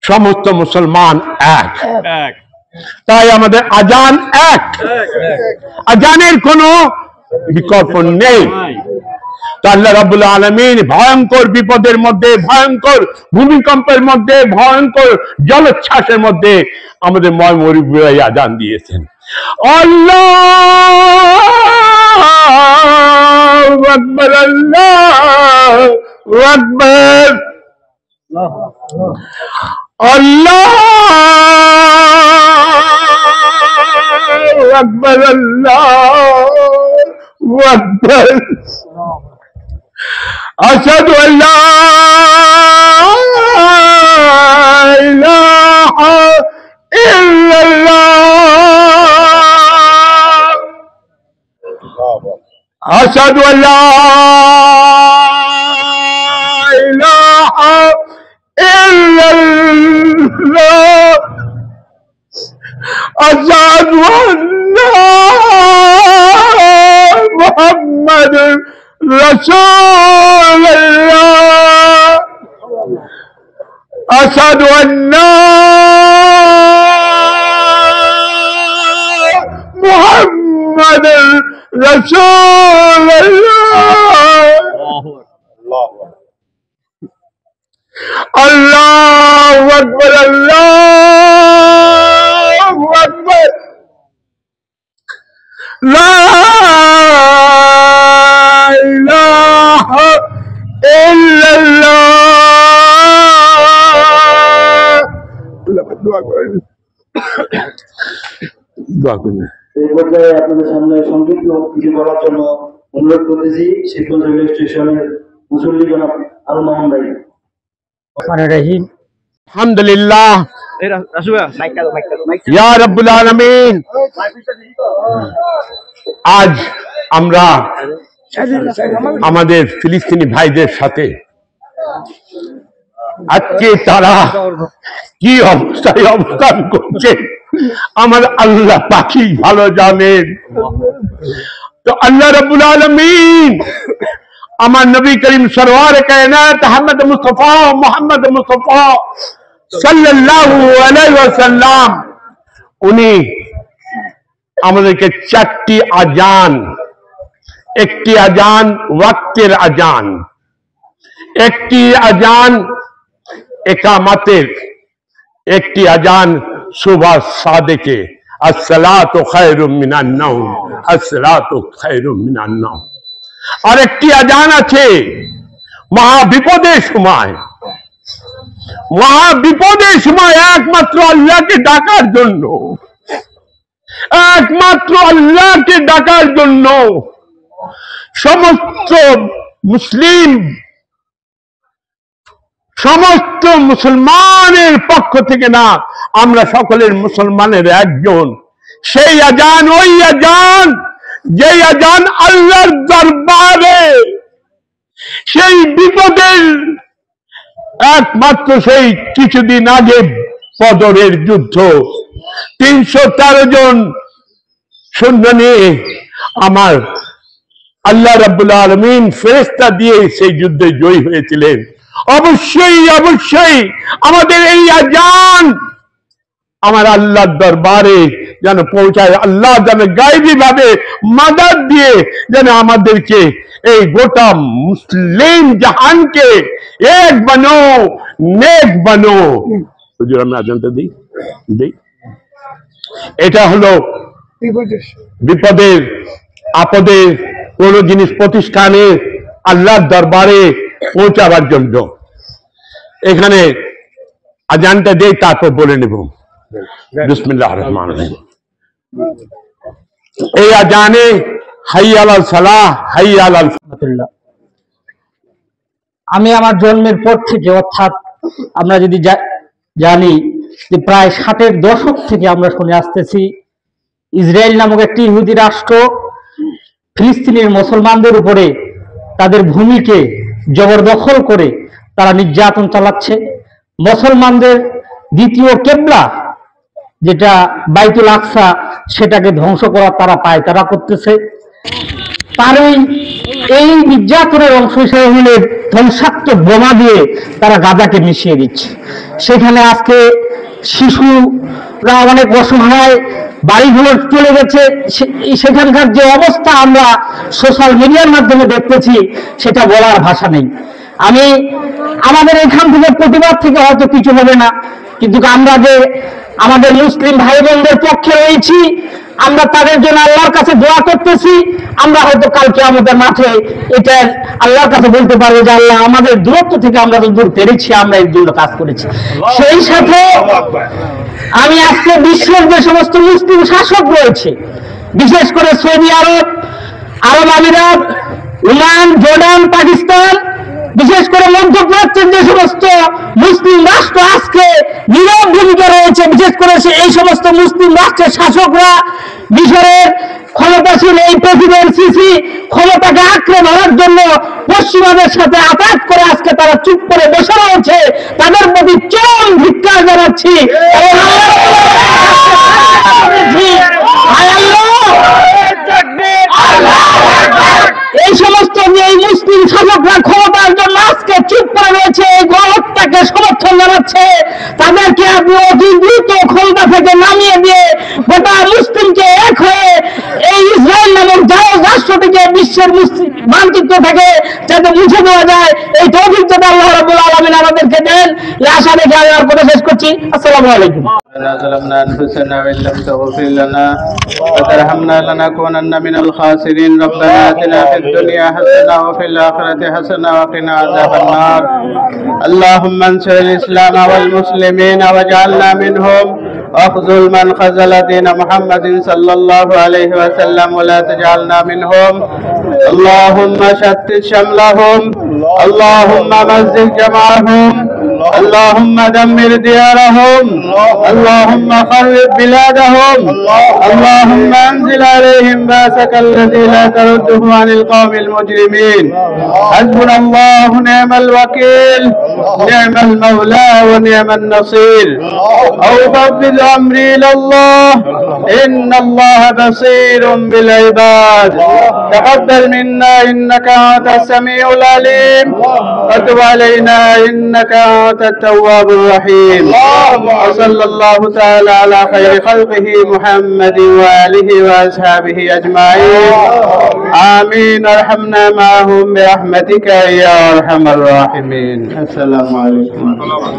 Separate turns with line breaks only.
সমস্ত মুসলমান এক। তাই আমাদের আজান এক, আজানের কোনো বিকল্প নেই। তো আল্লাহ রাব্বুল আলামিন ভয়ঙ্কর বিপদের মধ্যে, ভয়ঙ্কর ভূমিকম্পের মধ্যে, ভয়ঙ্কর জলোচ্ছ্বাসের মধ্যে আমাদের ময়মরী আজান দিয়েছেন। আল্লাহু আকবার, আল্লাহু আকবার, আল্লাহু আকবার, আল্লাহু আকবার। আশহাদু আল্লা ইলাহা ইল্লাল্লাহ, আশহাদু আল্লা ইলাহা ইল্লাল্লাহ, আশহাদু আন্না মুহাম্মাদুর রাসূলুল্লাহ, আশহাদু আন্না মুহাম্মাদুর রাসূলুল্লাহ। আল্লাহু আকবার, আল্লাহু আকবার। লা ইলাহা ইল্লাল্লাহ। দোয়া করেন, দোয়া করেন।
এই পর্যায়ে আপনাদের সামনে সংক্ষিপ্ত কিছু বলার জন্য অনুরোধ করতেছি শিবগঞ্জ রেলওয়ে স্টেশনের মুসল্লি জনাব আল মামুন ভাই।
আলহামদুলিল্লাহ ইয়া রাব্বুল আলামিন, আজ আমরা আমাদের ফিলিস্তিনি ভাইদের সাথে আজকে তারা কি অবস্থায় অবস্থান করছে আমার আল্লাহ পাখি ভালো জানেন। তো আল্লাহ রাব্বুল আলামিন আমার নবী করিম সরওয়ার কায়নাত মুহাম্মদ মুস্তাফা সাল্লাল্লাহু আলাইহি ওয়াসাল্লাম, উনি আমাদেরকে চারটি আজান, একটি আজান ওয়াক্তের আজান, একটি আজান একামাতের, একটি আজান সুবহ সাদেকে, আসসালাতু খায়রুম মিনান নাওম, আসসালাতু খায়রুম মিনান নাওম। আর একটি আজান আছে মহাবিপদের সময়, মহাবিপদের সময় একমাত্র আল্লাহকে ডাকার জন্য, একমাত্র আল্লাহকে ডাকার জন্য সমস্ত মুসলিম, সমস্ত মুসলমানের পক্ষ থেকে না, আমরা সকলের মুসলমানের একজন। সেই আজান ওই আজান, যে আজান আল্লাহর দরবারে সেই বিপদের একমাত্র সেই কিছুদিন আগে বদরের যুদ্ধ 313 জন সৈন্য নিয়ে আমার আল্লাহ রাব্বুল আলামিন ফেরেশতা দিয়ে সেই যুদ্ধে জয়ী হয়েছিলেন। অবশ্যই অবশ্যই আমাদের এই আজান আমার আল্লাহর দরবারে যেন পৌঁছায়, আল্লাহ যেন গায়বী ভাবে মাদদ দিয়ে যেন আমাদেরকে এই গোটা মুসলিম জাহানকে এক বানো, নেক বানো। হুজুর আমি আজানটা দিই। এটা হলো বিপদের আপদের কোন জিনিস প্রতিষ্ঠানে আল্লাহর দরবারে পৌঁছাবার জন্য। এখানে আজানটা দেই, তারপর বলে নেব বিসমিল্লাহির রহমানির রহিম। এই আজানে হাইয়া আলাল সালাহ, হাইয়া আলাল ফালাহ।
আমি আমার জন্মের পর থেকে, অর্থাৎ আমরা যদি জানি যে প্রায় 60-এর দশক থেকে আমরা শুনে আসতেছি ইসরায়েল নামক একটি ইহুদি রাষ্ট্র ফিলিস্তিনের মুসলমানদের উপরে তাদের ভূমিকে জবরদখল করে তারা নির্যাতন চালাচ্ছে। মুসলমানদের দ্বিতীয় কেবলা যেটা বাইতুল আকসা, সেটাকে ধ্বংস করার তারা করতেছে। তারই এই নির্যাতনের অংশ হিসেবে হলে ধ্বংসাত্মক বোমা দিয়ে তারা গাজাকে মিশিয়ে দিচ্ছে। সেখানে আজকে শিশুরা অনেক অসহায়, বাড়িঘর চলে গেছে। সেখানকার যে অবস্থা আমরা সোশ্যাল মিডিয়ার মাধ্যমে দেখতেছি, সেটা বলার ভাষা নেই। আমাদের এখান থেকে প্রতিবাদ থেকে হয়তো কিছু হবে না, কিন্তু আমরা যে আমাদের মুসলিম ভাই বোনদের পক্ষে রয়েছি, আমরা তাদের জন্য আল্লাহর কাছে দোয়া করতেছি। আমরা হয়তো কালকে আমাদের মাঠে এটা আল্লাহর কাছে বলতে পারবো যে আল্লাহ, আমাদের দূরত্ব থেকে আমরা তো দূর পেরেছি, আমরা এর জন্য কাজ করেছি। সেই সাথে আমি আজকে বিশ্বের যে সমস্ত মুসলিম শাসক রয়েছে, বিশেষ করে সৌদি আরব, আরব আমিরাত, ওমান, জর্ডান, পাকিস্তান, বিশেষ করে মধ্যপ্রাচ্যের যে সমস্ত মুসলিম রাষ্ট্র আজকে নীরব ভূমিকা রয়েছে, বিশেষ করে এই সমস্ত মুসলিম রাষ্ট্রের শাসকরা মিশরের ক্ষমতাসীন এই প্রেসিডেন্ট সিসি ক্ষমতাকে আঁকড়ে ধরার জন্য পশ্চিমাদের সাথে আঘাত করে আজকে তারা চুপ করে বসে রয়েছে, তাদের প্রতি চরম ধিক্কার জানাচ্ছি। এই সমস্ত এই মুসলিম শাসকরা ক্ষমতার জন্য আজকে চুপ করে রয়েছে, এই গণহত্যাকে সমর্থন জানাচ্ছে। তাদেরকে আপনি অতি দ্রুত ক্ষমতা থেকে নামিয়ে দিয়ে গোটা মুসলিমকে এক হয়ে এই ইসরায়েল নামক জায়গা রাষ্ট্রটিকে বিশ্বের মানচিত্র থেকে যাতে মুছে দেওয়া যায়, এই তৌফিক যাতে আল্লাহ রাব্বুল আলামিন আমাদেরকে দেন, এই আশা রেখে আমি আমার কথা শেষ করছি। আসসালামু আলাইকুম।
ظلمنا أنفسنا وإن لم تغفر لنا وترحمنا لنكونن من الخاسرين ربنا آتنا في الدنيا حسنة وفي الآخرة حسنة وقنا عذاب النار اللهم انصر الإسلام والمسلمين واجعلنا منهم واخذل من خذل دين محمد صلى الله عليه وسلم ولا تجعلنا منهم اللهم شتت شملهم اللهم مزق جمعهم اللهم دمر ديارهم اللهم خرب بلادهم اللهم انزل عليهم باسك الذي لا ترده عن القوم المجرمين حسبنا الله نعم الوكيل نعم المولى ونعم النصير أوفضل أمري إلى الله إن الله بصير بالعباد تقبل منا إنك أنت السميع العليم وتب علينا إنك أنت التواب الرحيم وصلى الله تعالى على خير خلقه محمد وآله وأصحابه أجمعين آمين ارحمنا معهم برحمتك يا أرحم الراحمين السلام عليكم